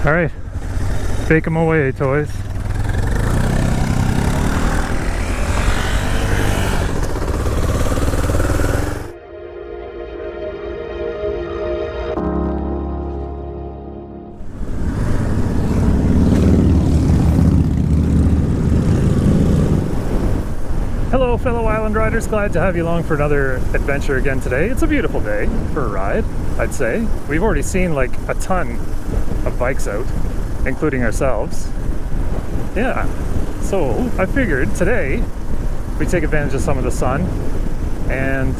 Alright, bake them away, toys. Hello fellow island riders, glad to have you along for another adventure again today. It's a beautiful day for a ride, I'd say. We've already seen like a ton of bikes out, including ourselves. Yeah, so I figured today we take advantage of some of the sun and,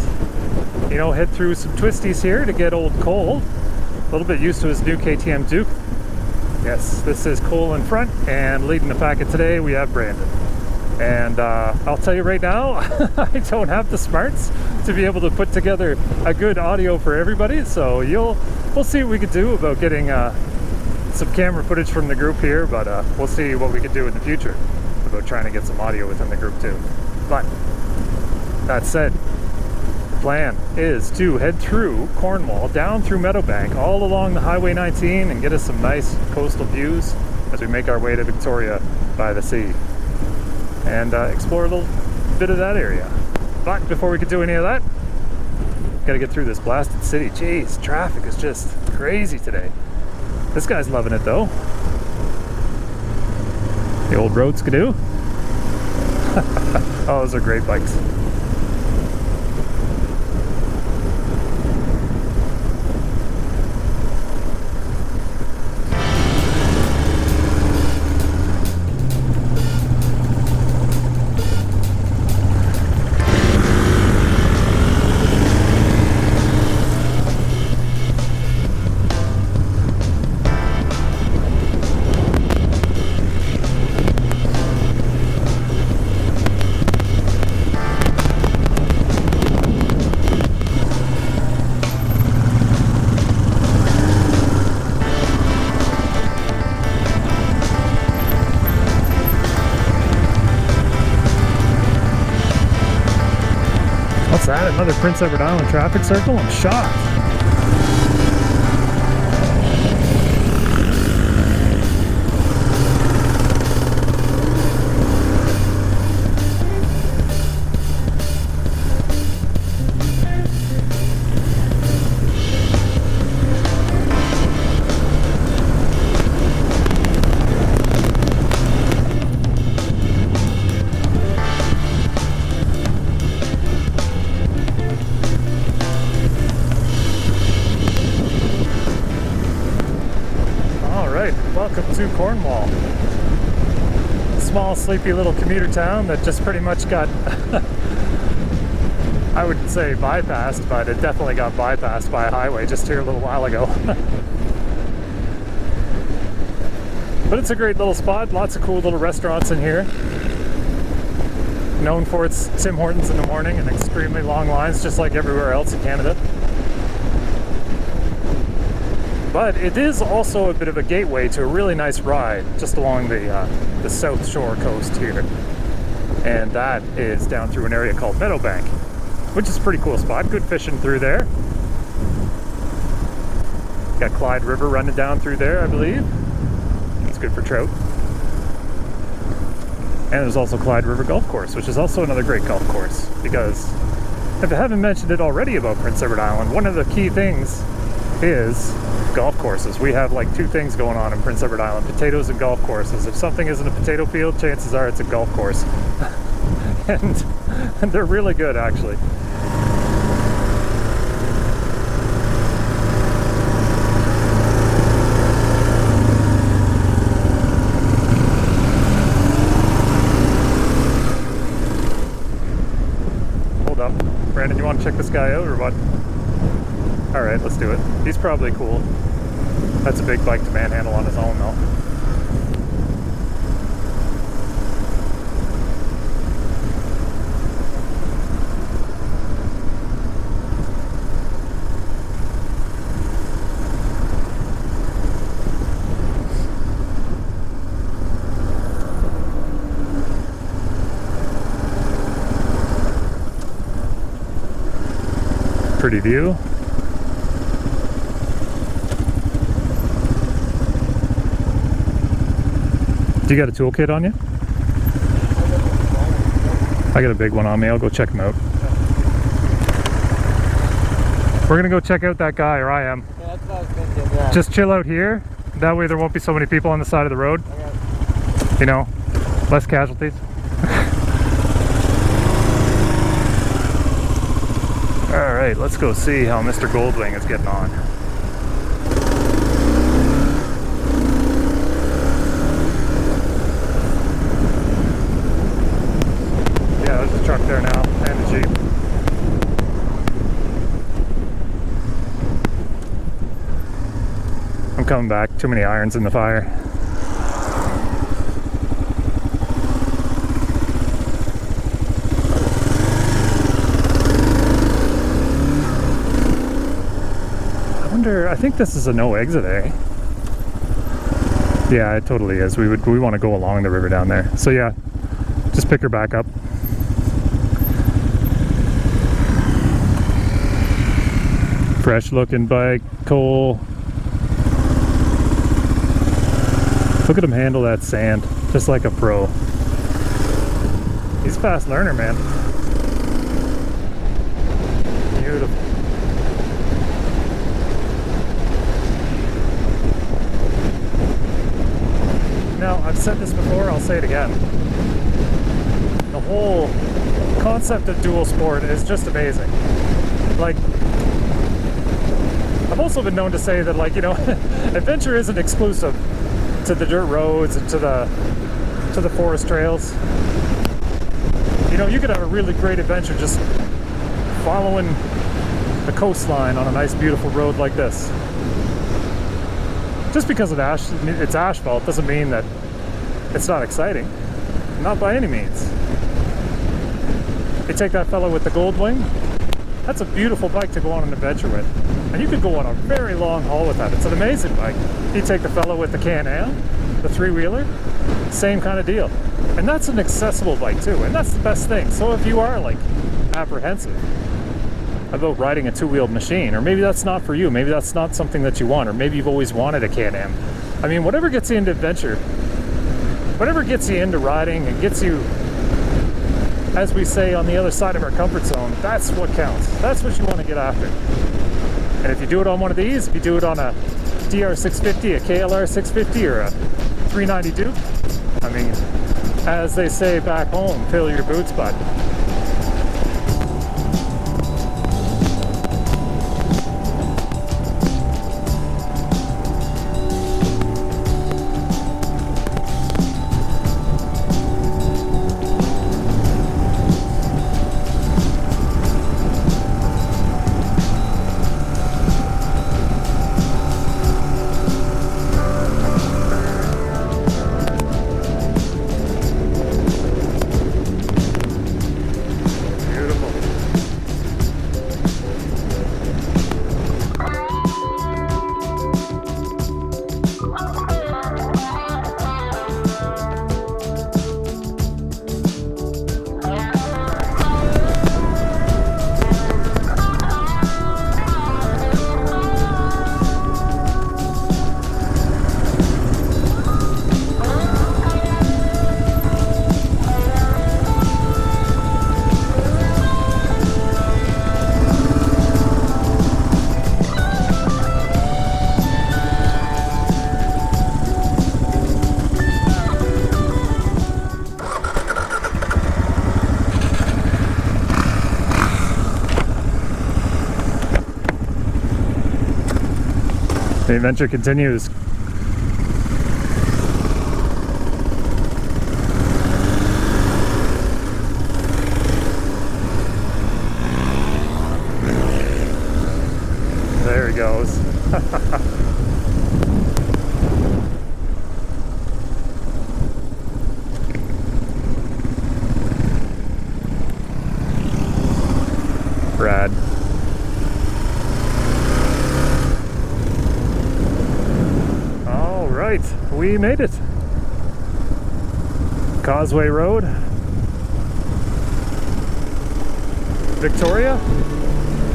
you know, head through some twisties here to get old Cole a little bit used to his new KTM Duke. Yes, this is Cole in front, and leading the packet today we have Brandon. And I'll tell you right now, I don't have the smarts to be able to put together a good audio for everybody, so we'll see what we could do about getting some camera footage from the group here, but we'll see what we could do in the future about trying to get some audio within the group too. But that said, the plan is to head through Cornwall, down through Meadowbank, all along the Highway 19, and get us some nice coastal views as we make our way to Victoria by the sea. And explore a little bit of that area. But before we could do any of that, gotta get through this blasted city. Jeez, traffic is just crazy today. This guy's loving it though. The old road skidoo. Oh, those are great bikes. What's that? Another Prince Edward Island traffic circle? I'm shocked. Welcome to Cornwall. A small, sleepy little commuter town that just pretty much got, I wouldn't say bypassed, but it definitely got bypassed by a highway just here a little while ago. But it's a great little spot, lots of cool little restaurants in here. Known for its Tim Hortons in the morning and extremely long lines, just like everywhere else in Canada. But it is also a bit of a gateway to a really nice ride just along the South Shore coast here. And that is down through an area called Meadowbank, which is a pretty cool spot. Good fishing through there. Got Clyde River running down through there, I believe. It's good for trout. And there's also Clyde River Golf Course, which is also another great golf course, because if I haven't mentioned it already about Prince Edward Island, one of the key things is golf courses. We have like two things going on in Prince Edward Island: potatoes and golf courses. If something isn't a potato field, chances are it's a golf course. and they're really good, actually. Hold up. Brandon, you want to check this guy out or what? Alright, let's do it. He's probably cool. That's a big bike to manhandle on his own though. Pretty view. Do you got a toolkit on you? I got a big one on me. I'll go check him out. We're gonna go check out that guy, or I am. Yeah, that's what I was thinking, yeah. Just chill out here. That way there won't be so many people on the side of the road. Okay. You know, less casualties. Alright, let's go see how Mr. Goldwing is getting on. Yeah, there's a truck there now, and a Jeep. I'm coming back, too many irons in the fire. I think this is a no exit, eh? Yeah, it totally is. We want to go along the river down there. So yeah, just pick her back up. Fresh looking bike, Cole. Look at him handle that sand, just like a pro. He's a fast learner, man. Beautiful. Now, I've said this before, I'll say it again. The whole concept of dual sport is just amazing. Like, I've also been known to say that, like, you know, adventure isn't exclusive to the dirt roads and to the forest trails. You know, you could have a really great adventure just following the coastline on a nice, beautiful road like this. Just because it's asphalt doesn't mean that it's not exciting. Not by any means. You take that fellow with the Goldwing, that's a beautiful bike to go on an adventure with. And you could go on a very long haul with that. It's an amazing bike. You take the fellow with the Can-Am, the three-wheeler, same kind of deal. And that's an accessible bike too, and that's the best thing. So if you are like apprehensive about riding a two-wheeled machine, or maybe that's not for you, maybe that's not something that you want, or maybe you've always wanted a Can-Am. I mean, whatever gets you into adventure, whatever gets you into riding and gets you, as we say, on the other side of our comfort zone, that's what counts. That's what you want to get after. And if you do it on one of these, if you do it on a DR650, a KLR 650, or a 390 Duke, I mean, as they say back home, fill your boots, bud. The adventure continues. There he goes. Rad. All right, we made it. Causeway Road, Victoria,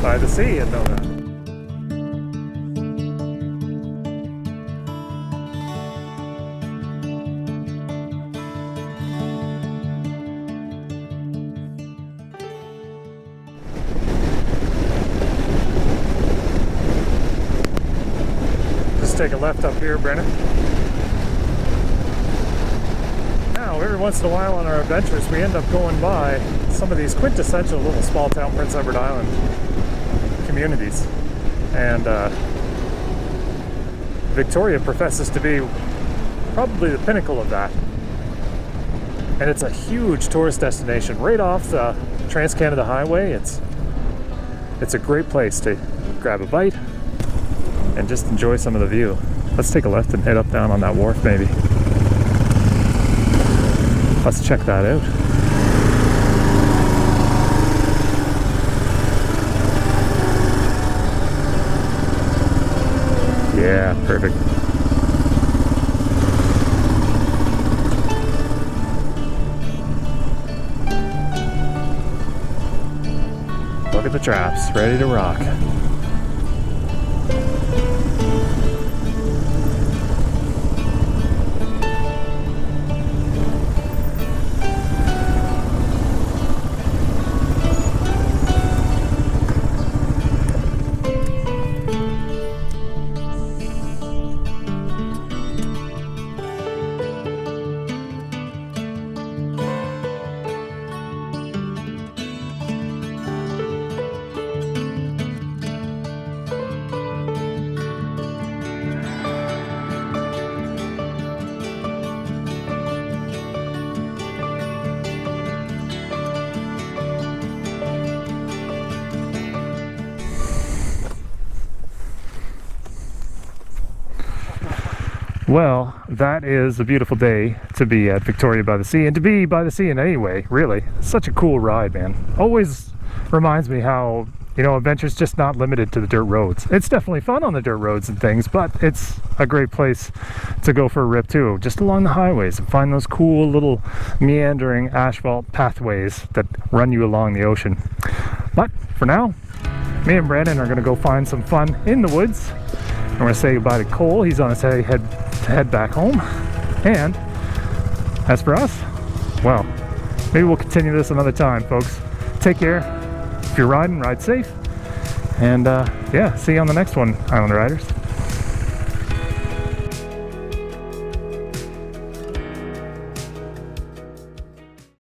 by the sea in Nona. just take a left up here, Brennan. Now, every once in a while on our adventures, we end up going by some of these quintessential little small town Prince Edward Island communities. And Victoria professes to be probably the pinnacle of that. And it's a huge tourist destination right off the Trans-Canada Highway. It's a great place to grab a bite and just enjoy some of the view. Let's take a left and head up down on that wharf maybe. Let's check that out. Yeah, perfect. Look at the traps, ready to rock. Well, that is a beautiful day to be at Victoria by the Sea, and to be by the sea in any way, really. Such a cool ride, man. Always reminds me how, you know, adventure's just not limited to the dirt roads. It's definitely fun on the dirt roads and things, but it's a great place to go for a rip too, just along the highways and find those cool little meandering asphalt pathways that run you along the ocean. But for now, me and Brandon are gonna go find some fun in the woods. I'm gonna say goodbye to Cole. He's on his head back home. And as for us, well, maybe we'll continue this another time, folks. Take care. If you're riding, ride safe. And yeah, see you on the next one, Island Riders.